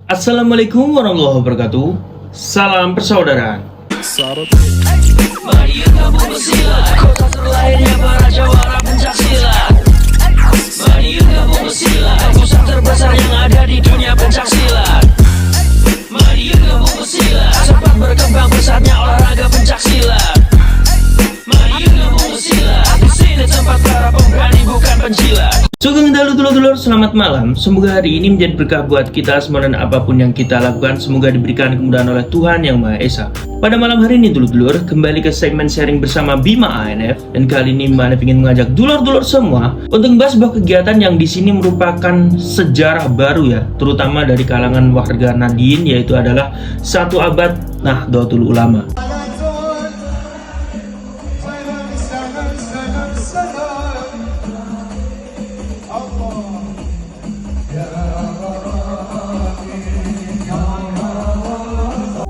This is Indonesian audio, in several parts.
Assalamualaikum warahmatullahi wabarakatuh. Salam persaudaraan. Mari gabung bersilat, kota terlahirnya para jawara pencak silat. Mari gabung bersilat, pusat terbesar yang ada di dunia pencak silat. Mari gabung bersilat, sempat berkembang pesatnya olahraga pencak silat. Mari gabung bersilat, di sini tempat para pemberani bukan penjilat. Sugeng dalu dulur-dulur, selamat malam. Semoga hari ini menjadi berkah buat kita semua dan apapun yang kita lakukan, semoga diberikan kemudahan oleh Tuhan Yang Maha Esa. Pada malam hari ini dulur-dulur, kembali ke segmen sharing bersama Bima ANF. Dan kali ini Bima ANF ingin mengajak dulur-dulur semua untuk membahas sebuah kegiatan yang di sini merupakan sejarah baru ya, terutama dari kalangan warga Nahdien, yaitu adalah 1 abad Nahdlatul Ulama.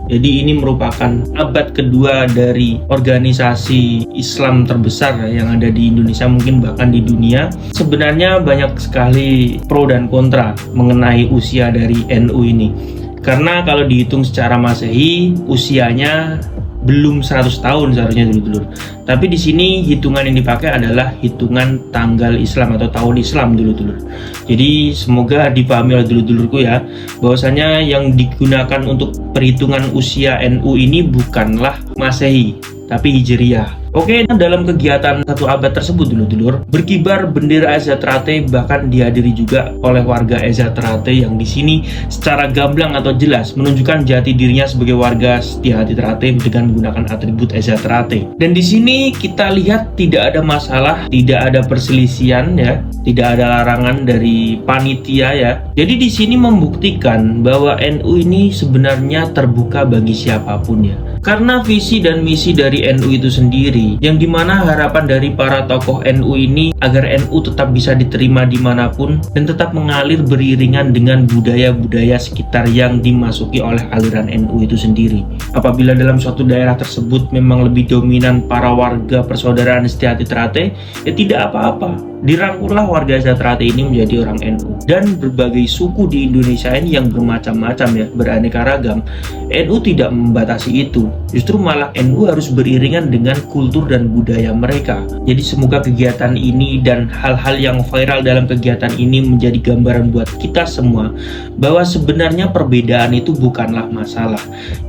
Jadi ini merupakan abad kedua dari organisasi Islam terbesar yang ada di Indonesia, mungkin bahkan di dunia. Sebenarnya banyak sekali pro dan kontra mengenai usia dari NU ini. Karena kalau dihitung secara Masehi, usianya belum 100 tahun seharusnya dulur-dulur. Tapi di sini hitungan yang dipakai adalah hitungan tanggal Islam atau tahun Islam dulur-dulur. Jadi semoga dipahami oleh dulur-dulurku ya, bahwasanya yang digunakan untuk perhitungan usia NU ini bukanlah Masehi, tapi Hijriah. Oke, dalam kegiatan 1 abad tersebut dulur-dulur, berkibar bendera EZ Trate, bahkan dihadiri juga oleh warga EZ Trate yang di sini secara gamblang atau jelas menunjukkan jati dirinya sebagai warga setia hati Trate dengan menggunakan atribut EZ Trate. Dan di sini kita lihat tidak ada masalah, tidak ada perselisihan ya, tidak ada larangan dari panitia ya. Jadi di sini membuktikan bahwa NU ini sebenarnya terbuka bagi siapapun ya. Karena visi dan misi dari NU itu sendiri, yang dimana harapan dari para tokoh NU ini agar NU tetap bisa diterima dimanapun dan tetap mengalir beriringan dengan budaya-budaya sekitar yang dimasuki oleh aliran NU itu sendiri. Apabila dalam suatu daerah tersebut memang lebih dominan para warga persaudaraan setia hati Trate, ya tidak apa-apa, dirangkullah warga setia Trate ini menjadi orang NU. Dan berbagai suku di Indonesia ini yang bermacam-macam ya, beraneka ragam, NU tidak membatasi itu. Justru malah NU harus beriringan dengan kultur dan budaya mereka. Jadi semoga kegiatan ini dan hal-hal yang viral dalam kegiatan ini menjadi gambaran buat kita semua bahwa sebenarnya perbedaan itu bukanlah masalah.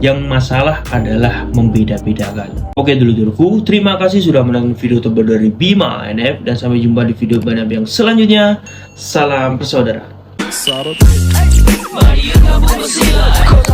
Yang masalah adalah membeda-bedakan. Oke dulur-dulurku, terima kasih sudah menonton video terbaru dari Bima ANF, dan sampai jumpa di video banyak yang selanjutnya. Salam persaudaraan. Mari gabung bersilat,